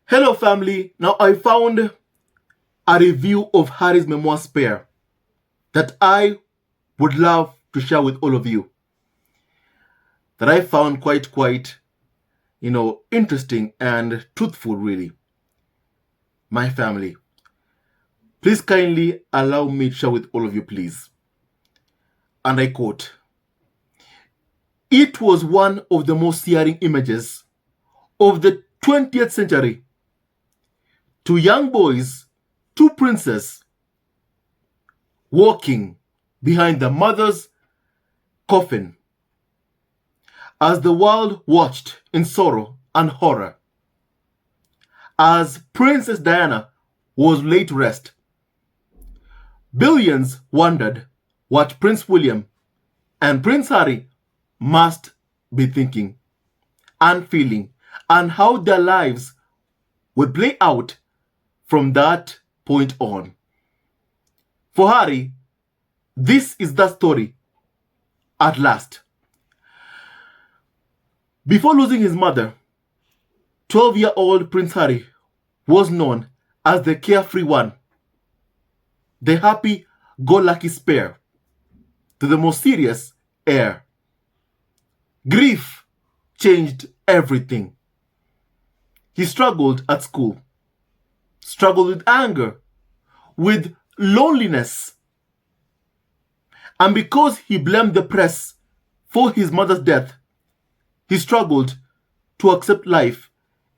Hello, family. Now, I found a review of Harry's memoir Spare that I would love to share with all of you. That I found quite, interesting and truthful, really. My family. Please kindly allow me to share with all of you, please. And I quote, "It was one of the most searing images of the 20th century. Two young boys, two princes, walking behind the mother's coffin as the world watched in sorrow and horror. As Princess Diana was laid to rest, billions wondered what Prince William and Prince Harry must be thinking and feeling, and how their lives would play out from that point on. For Harry, this is the story at last. Before losing his mother, 12-year-old Prince Harry was known as the carefree one, the happy-go-lucky spare, to the most serious heir. Grief changed everything. He struggled at school, struggled with anger, with loneliness. And because he blamed the press for his mother's death, he struggled to accept life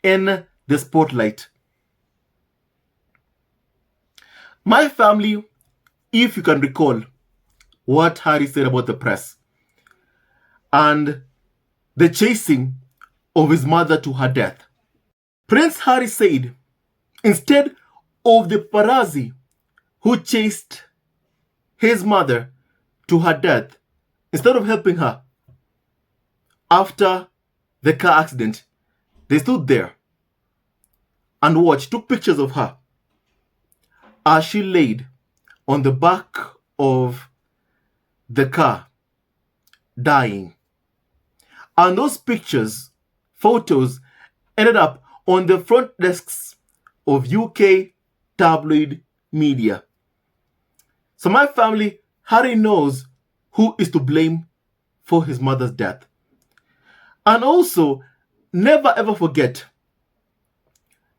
in the spotlight. My family, if you can recall what Harry said about the press and the chasing of his mother to her death, Prince Harry said, instead of the paparazzi who chased his mother to her death, instead of helping her after the car accident, they stood there and watched, took pictures of her as she laid on the back of the car, dying. And those pictures, photos, ended up on the front desks of UK tabloid media. So my family, Harry knows who is to blame for his mother's death. And also, never ever forget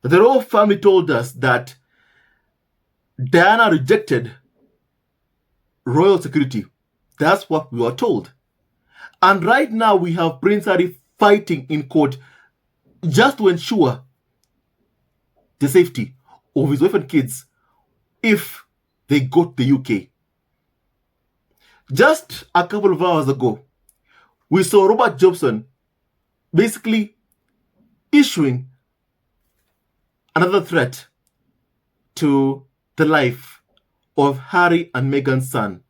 that the royal family told us that Diana rejected royal security. That's what we were told. And right now we have Prince Harry fighting in court just to ensure the safety of his wife and kids if they go to the UK. Just a couple of hours ago, we saw Robert Jobson basically issuing another threat to the life of Harry and Meghan's son,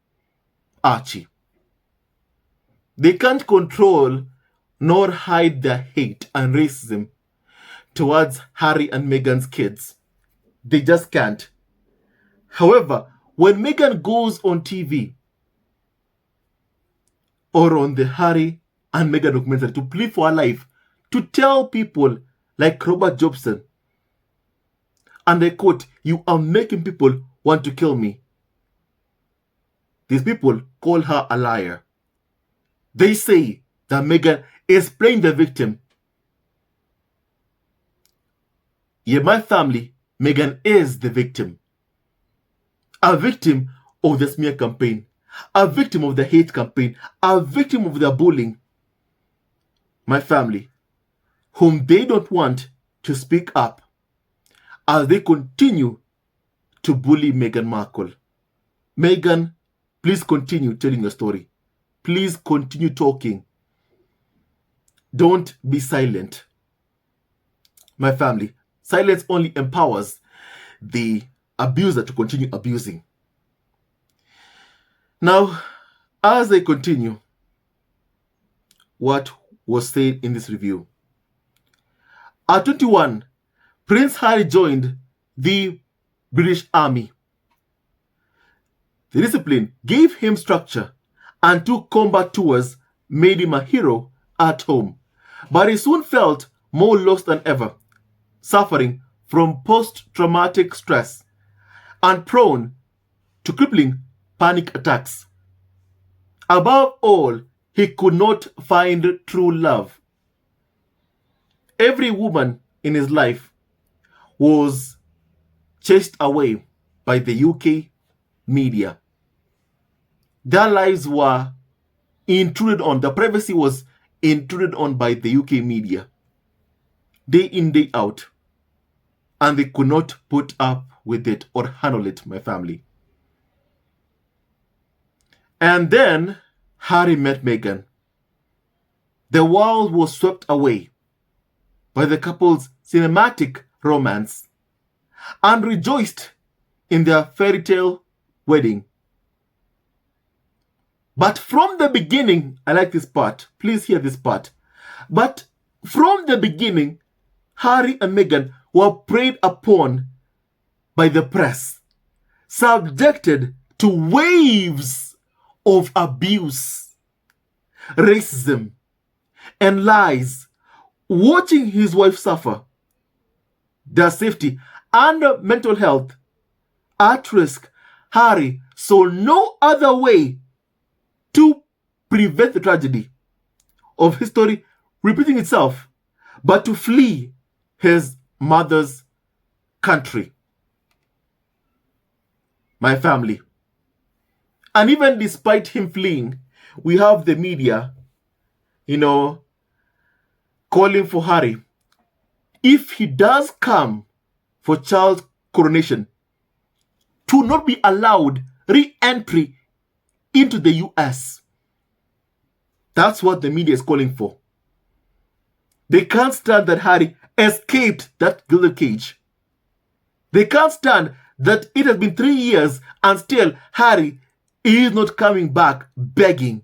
Archie. They can't control nor hide their hate and racism towards Harry and Meghan's kids. They just can't. However, when Meghan goes on TV or on the Harry and Meghan documentary to plead for her life, to tell people like Robert Jobson, and I quote, "You are making people want to kill me," these people call her a liar. They say that Meghan is playing the victim. Yet my family, Meghan is the victim. A victim of the smear campaign, a victim of the hate campaign, a victim of the bullying. My family, whom they don't want to speak up as they continue to bully Meghan Markle. Meghan, please continue telling your story. Please continue talking. Don't be silent. My family, silence only empowers the abuser to continue abusing. Now, as I continue what was said in this review, at 21, Prince Harry joined the British Army. The discipline gave him structure, and 2 combat tours made him a hero at home. But he soon felt more lost than ever, suffering from post-traumatic stress and prone to crippling panic attacks. Above all, he could not find true love. Every woman in his life was chased away by the UK media. Their lives were intruded on. The privacy was intruded on by the UK media, day in, day out. And they could not put up with it or handle it, my family. And then Harry met Meghan. The world was swept away by the couple's cinematic romance and rejoiced in their fairy tale wedding. But from the beginning, I like this part. Please hear this part. But from the beginning, Harry and Meghan were preyed upon by the press, subjected to waves of abuse, racism, and lies, watching his wife suffer, their safety and mental health at risk. Harry saw no other way to prevent the tragedy of history repeating itself but to flee his mother's country. My family. And even despite him fleeing, we have the media, calling for Harry, if he does come for Charles' coronation, to not be allowed re-entry into the US. That's what the media is calling for. They can't stand that Harry escaped that gilded cage. They can't stand that it has been 3 years and still Harry is not coming back begging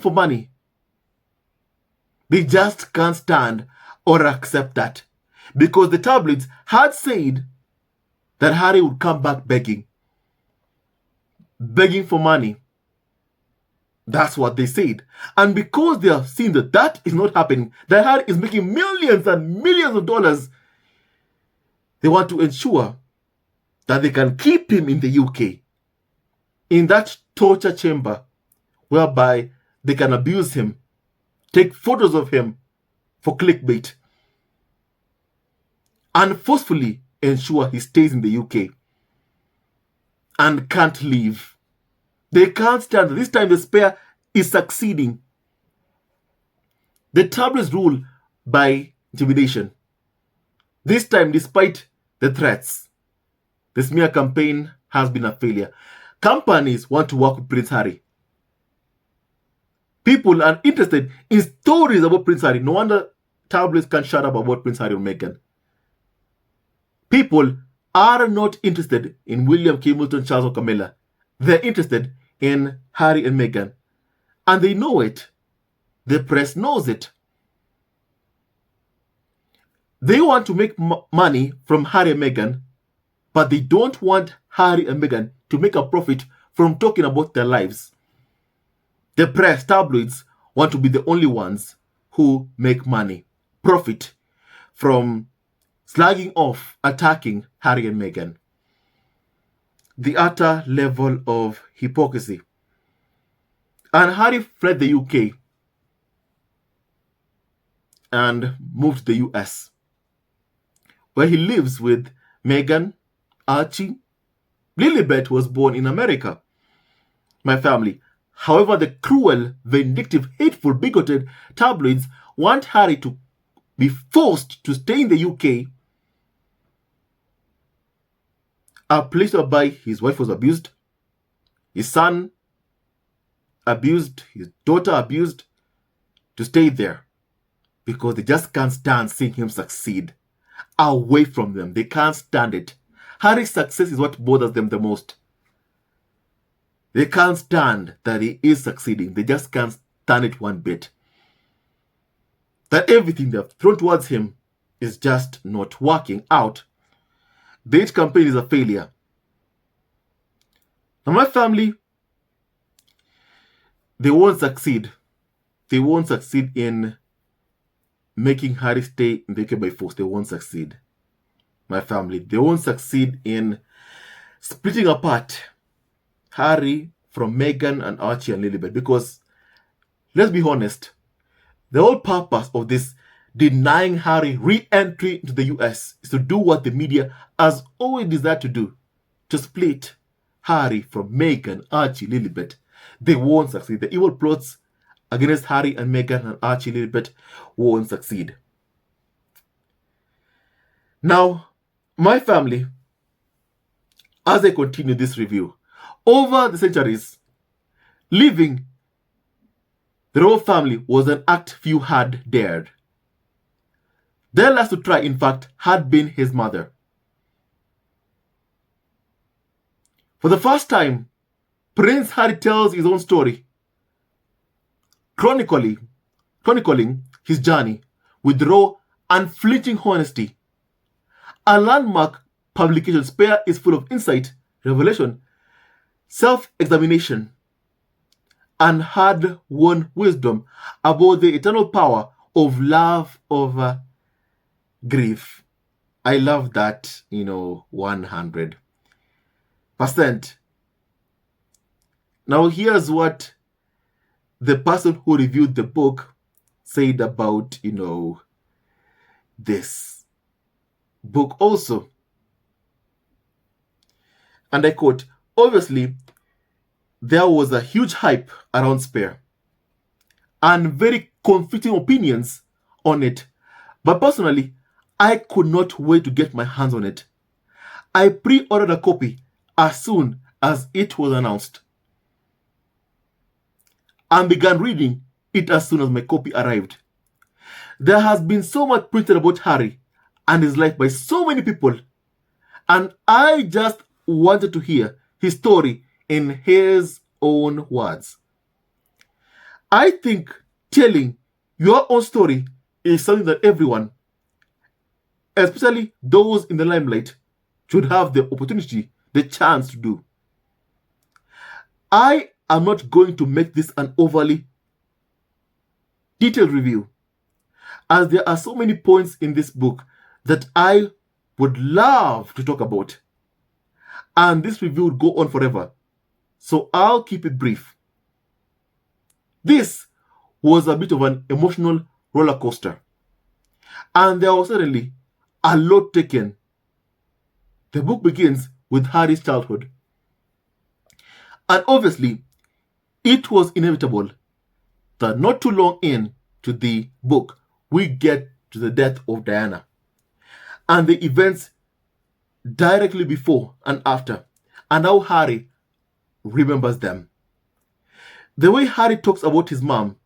for money. They just can't stand or accept that, because the tabloids had said that Harry would come back begging for money. That's what they said. And because they have seen that that is not happening, that Harry is making millions and millions of dollars, they want to ensure that they can keep him in the UK, in that torture chamber, whereby they can abuse him, take photos of him for clickbait, and forcefully ensure he stays in the UK and can't leave. They can't stand. This time the spare is succeeding. The tabloids rule by intimidation. This time, despite the threats, the smear campaign has been a failure. Companies want to work with Prince Harry. People are interested in stories about Prince Harry. No wonder tabloids can't shut up about Prince Harry or Meghan. People are not interested in William, Kate Middleton, Charles, or Camilla. They're interested in Harry and Meghan. And they know it. The press knows it. They want to make money from Harry and Meghan, but they don't want Harry and Meghan to make a profit from talking about their lives. The press, tabloids, want to be the only ones who make money, profit from slagging off, attacking Harry and Meghan. The utter level of hypocrisy. And Harry fled the UK and moved to the US, where he lives with Meghan, Archie. Lilibet was born in America. My family. However, the cruel, vindictive, hateful, bigoted tabloids want Harry to be forced to stay in the UK, a place whereby his wife was abused, his son abused, his daughter abused, to stay there because they just can't stand seeing him succeed away from them. They can't stand it. Harry's success is what bothers them the most. They can't stand that he is succeeding. They just can't stand it one bit. That everything they have thrown towards him is just not working out. The hate campaign is a failure. Now my family, they won't succeed. They won't succeed in making Harry stay in the UK by force. They won't succeed. My family, they won't succeed in splitting apart Harry from Meghan and Archie and Lilibet, because let's be honest, the whole purpose of this denying Harry re-entry into the US is to do what the media has always desired to do, to split Harry from Meghan, Archie, Lilibet. They won't succeed. The evil plots against Harry and Meghan and Archie, Lilibet won't succeed. Now, my family, as I continue this review, over the centuries, leaving the royal family was an act few had dared. Their last to try, in fact, had been his mother. For the first time, Prince Harry tells his own story, chronicling his journey with raw, unflinching honesty. A landmark publication, Spare is full of insight, revelation, self-examination, and hard-won wisdom about the eternal power of love over grief. I love that, 100%. Now, here's what the person who reviewed the book said about, this book also. And I quote, obviously, there was a huge hype around Spare and very conflicting opinions on it. But personally, I could not wait to get my hands on it. I pre-ordered a copy as soon as it was announced and began reading it as soon as my copy arrived. There has been so much printed about Harry and his life by so many people, and I just wanted to hear his story in his own words. I think telling your own story is something that everyone, especially those in the limelight, should have the opportunity, the chance to do. I am not going to make this an overly detailed review, as there are so many points in this book that I would love to talk about, and this review would go on forever, so I'll keep it brief. This was a bit of an emotional roller coaster, and there was certainly a lot taken. The book begins with Harry's childhood, and obviously it was inevitable that not too long into the book we get to the death of Diana and the events directly before and after, and how Harry remembers them. The way Harry talks about his mom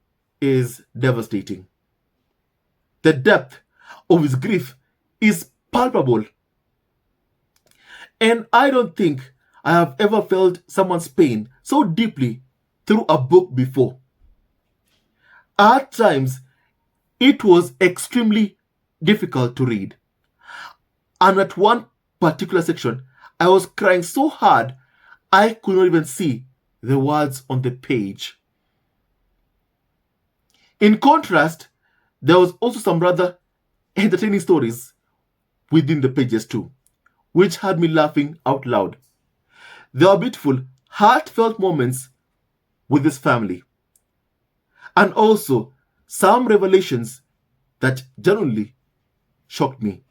is devastating. The depth of his grief is palpable. And I don't think I have ever felt someone's pain so deeply through a book before. At times, it was extremely difficult to read. And at one particular section, I was crying so hard I could not even see the words on the page. In contrast, there was also some rather entertaining stories within the pages too, which had me laughing out loud. There were beautiful, heartfelt moments with this family, and also some revelations that genuinely shocked me.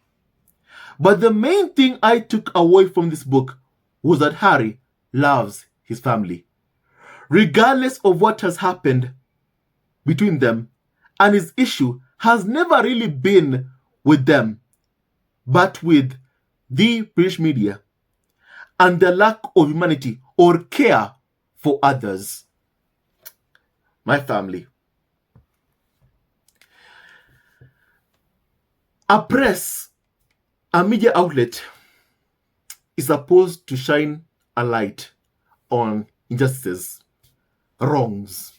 But the main thing I took away from this book was that Harry loves his family, regardless of what has happened between them, and his issue has never really been with them, but with the British media and their lack of humanity or care for others. My family. A press, a media outlet, is supposed to shine a light on injustices, wrongs.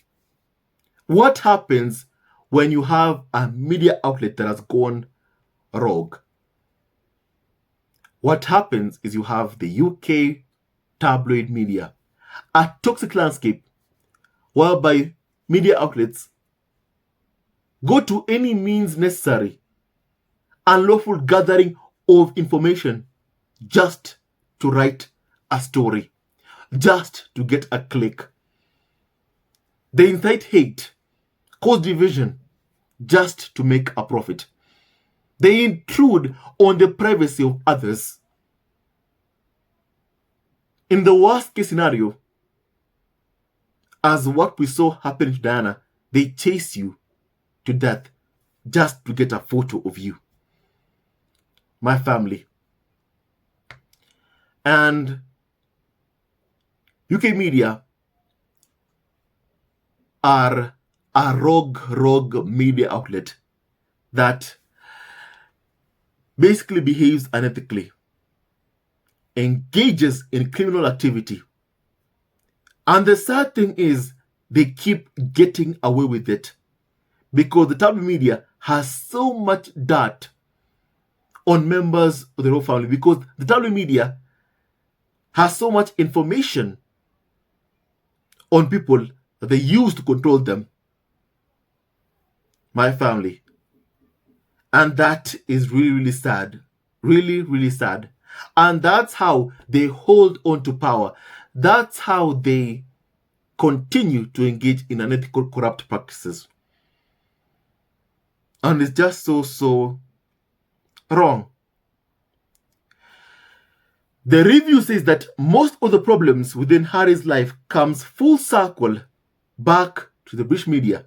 What happens when you have a media outlet that has gone rogue? What happens is you have the UK tabloid media, a toxic landscape whereby media outlets go to any means necessary, unlawful gathering of information just to write a story, just to get a click. They incite hate, cause division, just to make a profit. They intrude on the privacy of others. In the worst case scenario, as what we saw happen to Diana, they chase you to death just to get a photo of you. My family. And UK media are a rogue media outlet that basically behaves unethically, engages in criminal activity. And the sad thing is, they keep getting away with it because the tabloid media has so much dirt on members of the royal family, because the tabloid media has so much information on people that they use to control them. My family. And that is really, really sad. Really, really sad. And that's how they hold on to power. That's how they continue to engage in unethical, corrupt practices. And it's just so wrong. The review says that most of the problems within Harry's life comes full circle back to the British media,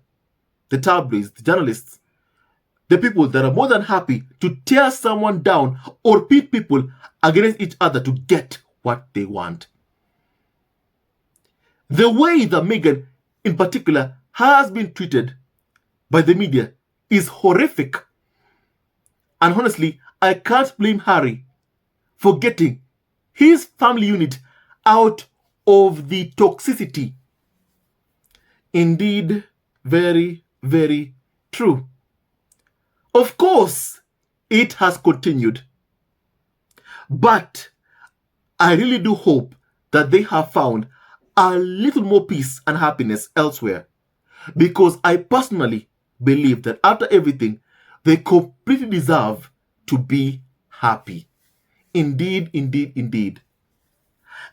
the tabloids, the journalists, the people that are more than happy to tear someone down or pit people against each other to get what they want. The way that Meghan, in particular, has been treated by the media is horrific. And honestly, I can't blame Harry for getting his family unit out of the toxicity. Indeed, very, very true. Of course, it has continued. But I really do hope that they have found a little more peace and happiness elsewhere. Because I personally believe that after everything, they completely deserve to be happy. Indeed, indeed, indeed.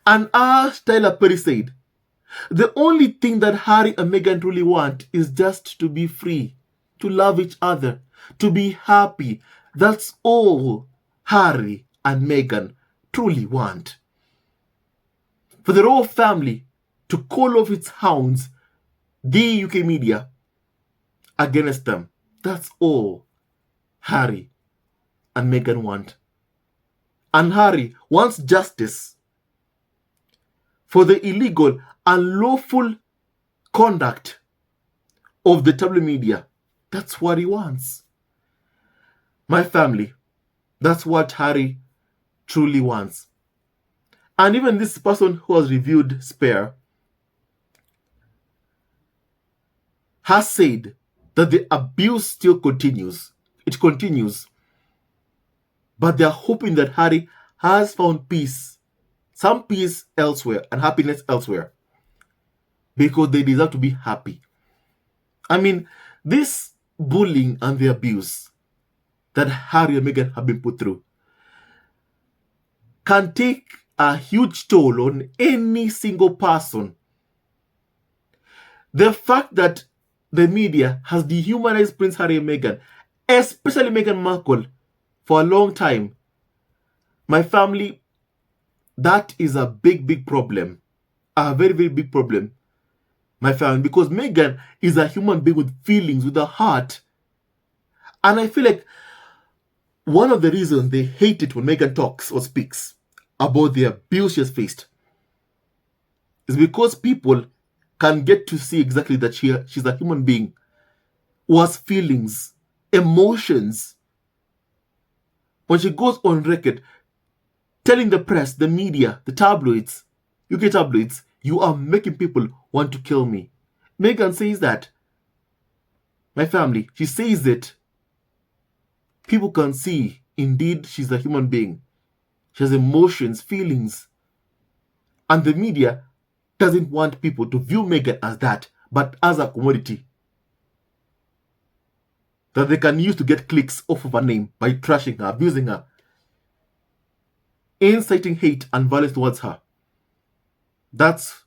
And as Tyler Perry said, the only thing that Harry and Meghan truly want is just to be free, to love each other, to be happy. That's all Harry and Meghan truly want. For the royal family to call off its hounds, the UK media, against them. That's all Harry and Meghan want. And Harry wants justice for the illegal and lawful conduct of the tabloid media. That's what he wants. My family, that's what Harry truly wants. And even this person who has reviewed Spare has said that the abuse still continues. It continues. But they are hoping that Harry has found peace, some peace elsewhere and happiness elsewhere, because they deserve to be happy. I mean, this bullying and the abuse that Harry and Meghan have been put through can take a huge toll on any single person. The fact that the media has dehumanized Prince Harry and Meghan, especially Meghan Markle, for a long time, my family, that is a big problem. A very, very big problem, my family, because Meghan is a human being with feelings, with a heart. And I feel like one of the reasons they hate it when Meghan talks or speaks about the abuse she has faced is because people can get to see exactly that she's a human being who has feelings, emotions. When she goes on record telling the press, the media, the tabloids, UK tabloids, you are making people want to kill me. Meghan says that. My family, she says it. People can see, indeed, she's a human being. She has emotions, feelings. And the media doesn't want people to view Meghan as that, but as a commodity. that they can use to get clicks off of her name by trashing her, abusing her, inciting hate and violence towards her. That's,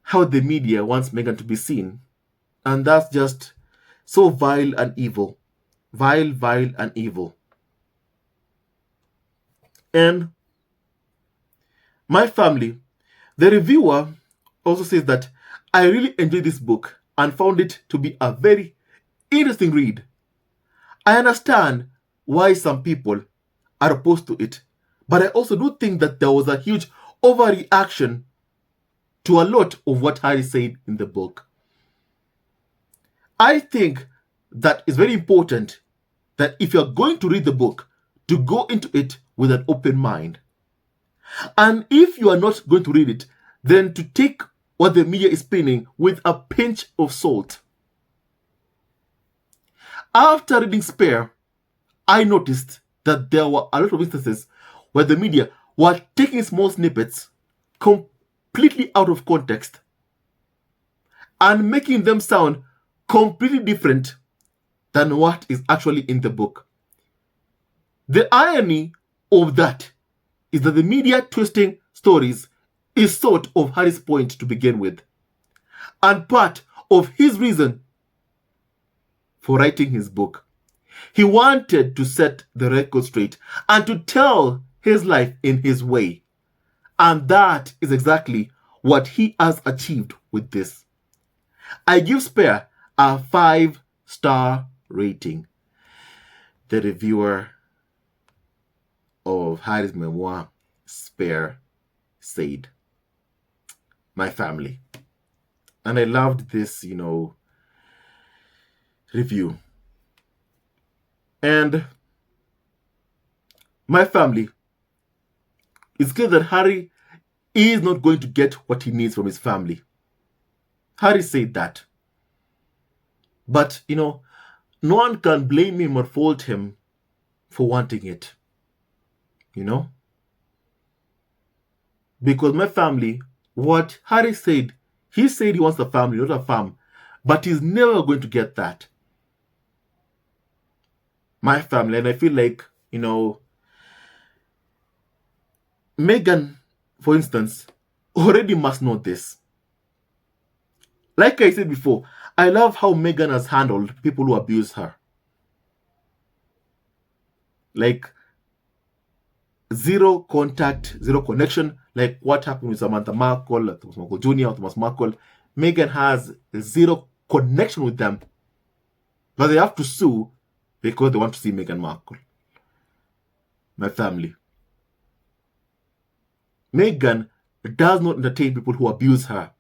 how the media wants Meghan to be seen. And that's just so vile and evil. Vile, vile, and evil. And my family, the reviewer also says that I really enjoyed this book and found it to be a very interesting read. I understand why some people are opposed to it, but I also do think that there was a huge overreaction to a lot of what Harry said in the book. I think that it's very important that if you're going to read the book, to go into it with an open mind. And if you are not going to read it, then to take what the media is spinning with a pinch of salt. After reading Spare, I noticed that there were a lot of instances where the media were taking small snippets completely out of context and making them sound completely different than what is actually in the book. The irony of that is that the media twisting stories is sort of Harry's point to begin with, and part of his reason for writing his book. He wanted to set the record straight and to tell his life in his way. And that is exactly what he has achieved with this. I give Spare a 5-star rating. The reviewer of Harry's memoir, Spare, said, my family. And I loved this, review. And my family, it's clear that Harry is not going to get what he needs from his family. Harry said that. But, no one can blame him or fault him for wanting it. Because my family, what Harry said, he said he wants a family, not a farm. But he's never going to get that. My family, and I feel like, Meghan, for instance, already must know this. Like I said before, I love how Meghan has handled people who abuse her. Like, zero contact, zero connection, like what happened with Samantha Markle, Thomas Markle Jr., or Thomas Markle. Meghan has zero connection with them, but they have to sue because they want to see Meghan Markle. My family. Meghan does not entertain people who abuse her.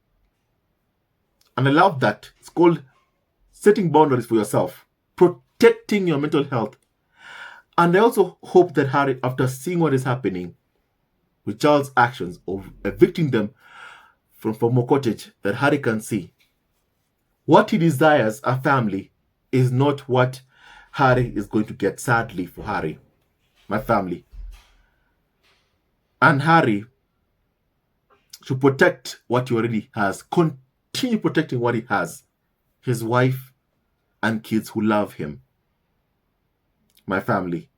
And I love that. It's called setting boundaries for yourself, protecting your mental health. And I also hope that Harry, after seeing what is happening with Charles' actions of evicting them from Moor Cottage, that Harry can see what he desires, a family, is not what Harry is going to get, sadly for Harry, my family. And Harry should protect what he already has. Continue protecting what he has. His wife and kids who love him. My family.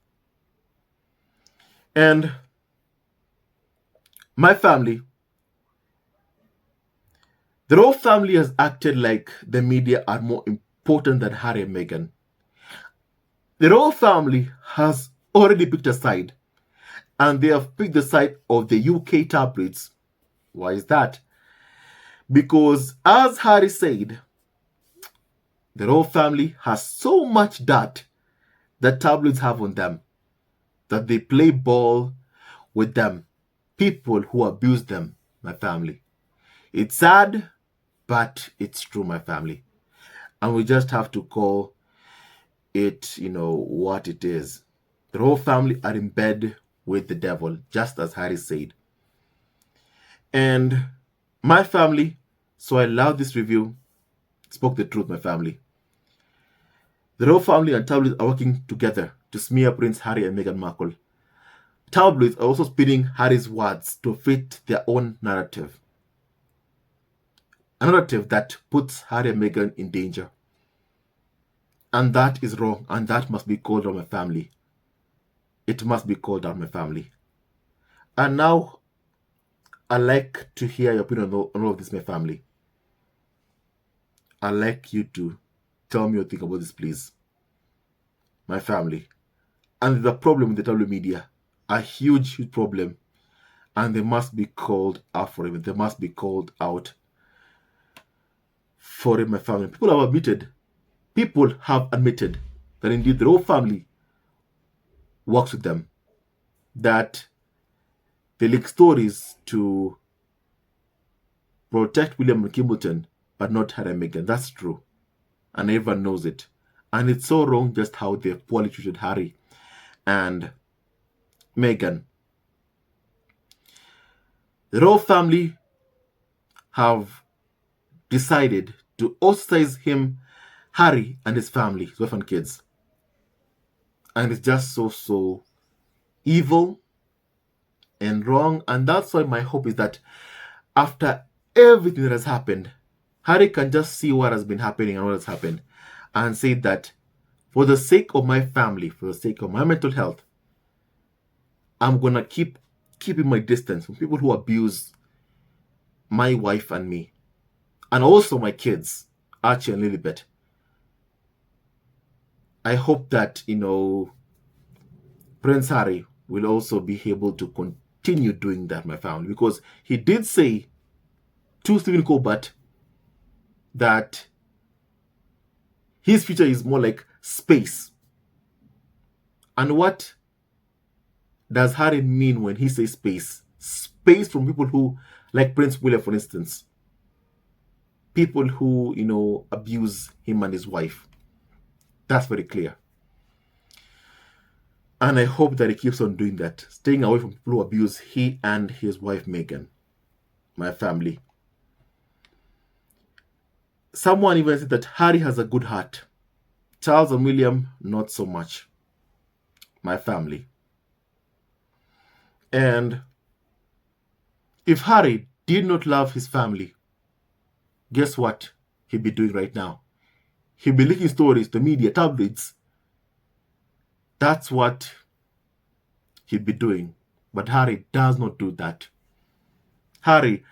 And my family, the royal family has acted like the media are more important than Harry and Meghan. The royal family has already picked a side, and they have picked the side of the UK tabloids. Why is that? Because, as Harry said, the royal family has so much dirt that tabloids have on them, that they play ball with them, people who abuse them, my family. It's sad, but it's true, my family. And we just have to call it, what it is. The royal family are in bed with the devil, just as Harry said. And my family, so I love this review, spoke the truth, my family. The royal family and tabloids are working together to smear Prince Harry and Meghan Markle. Tabloids are also spinning Harry's words to fit their own narrative. A narrative that puts Harry and Meghan in danger. And that is wrong, and that must be called on my family. It must be called on my family. And now, I like to hear your opinion on all of this, my family. I'd like you to tell me your think about this, please. My family. And the problem with the tabloid media, a huge, huge problem. And they must be called out for it. They must be called out for it, my family. People have admitted that indeed their whole family works with them. That they leak stories to protect William and Kimbleton, but not Harry and Meghan. That's true. And everyone knows it. And it's so wrong just how they poorly treated Harry and Meghan. The royal family have decided to ostracize him, Harry, and his family, his wife and kids. And it's just so evil and wrong. And that's why my hope is that after everything that has happened, Harry can just see what has been happening and what has happened and say that for the sake of my family, for the sake of my mental health, I'm going to keep keeping my distance from people who abuse my wife and me. And also my kids, Archie and Lilibet. I hope that, Prince Harry will also be able to continue doing that, my family. Because he did say to Stephen Colbert that his future is more like space. And what does Harry mean when he says space? Space from people who, like Prince William, for instance. People who, abuse him and his wife. That's very clear. And I hope that he keeps on doing that. Staying away from people who abuse he and his wife, Meghan. My family. Someone even said that Harry has a good heart. Charles and William, not so much. My family. And if Harry did not love his family, guess what he'd be doing right now? He'd be leaking stories to media, tabloids. That's what he'd be doing. But Harry does not do that. Harry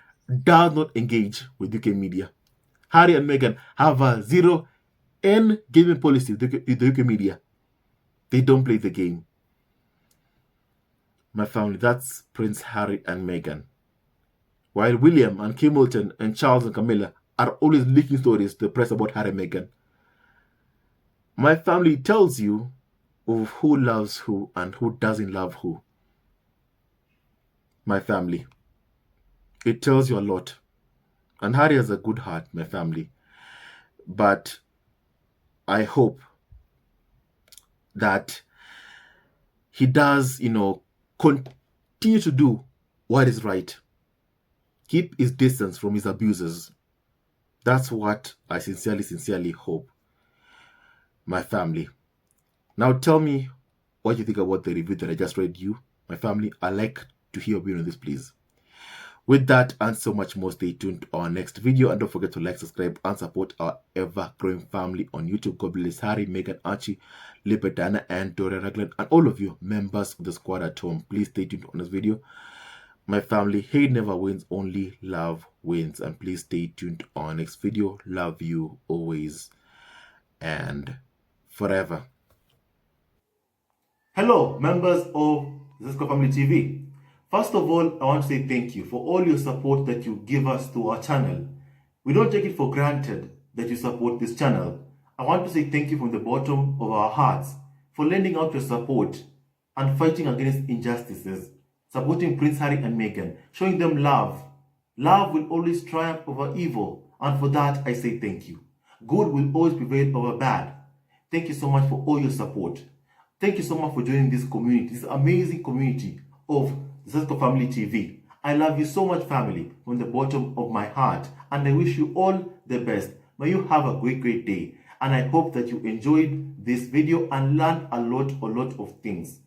does not engage with UK media. Harry and Meghan have a zero gaming policy with the UK media. They don't play the game. My family, that's Prince Harry and Meghan. While William and Kimbleton and Charles and Camilla are always leaking stories to the press about Harry and Meghan. My family tells you of who loves who and who doesn't love who. My family. It tells you a lot. And Harry has a good heart, my family. But I hope that he does, continue to do what is right. Keep his distance from his abusers. That's what I sincerely hope. My family. Now tell me what you think about the review that I just read you. My family, I'd like to hear your opinion on this, please. With that and so much more, stay tuned to our next video. And don't forget to like, subscribe, and support our ever-growing family on YouTube. God bless Harry, Meghan, Archie, Lilibet, Diana, and Dora Raglan, and all of you members of the squad at home. Please stay tuned on this video. My family, hate never wins, only love wins. And please stay tuned to our next video. Love you always and forever. Hello, members of Zesco Family TV. First of all, I want to say thank you for all your support that you give us to our channel. We don't take it for granted that you support this channel. I want to say thank you from the bottom of our hearts for lending out your support and fighting against injustices, supporting Prince Harry and Meghan, showing them love. Love will always triumph over evil, and for that I say thank you. Good will always prevail over bad. Thank you so much for all your support. Thank you so much for joining this community, this amazing community of Zesco Family TV. I love you so much, family, from the bottom of my heart, and I wish you all the best. May you have a great day, and I hope that you enjoyed this video and learned a lot of things.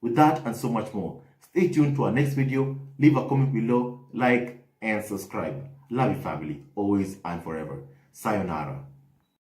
With that and so much more, stay tuned to our next video. Leave a comment below, like, and subscribe. Love you, family, always and forever. Sayonara.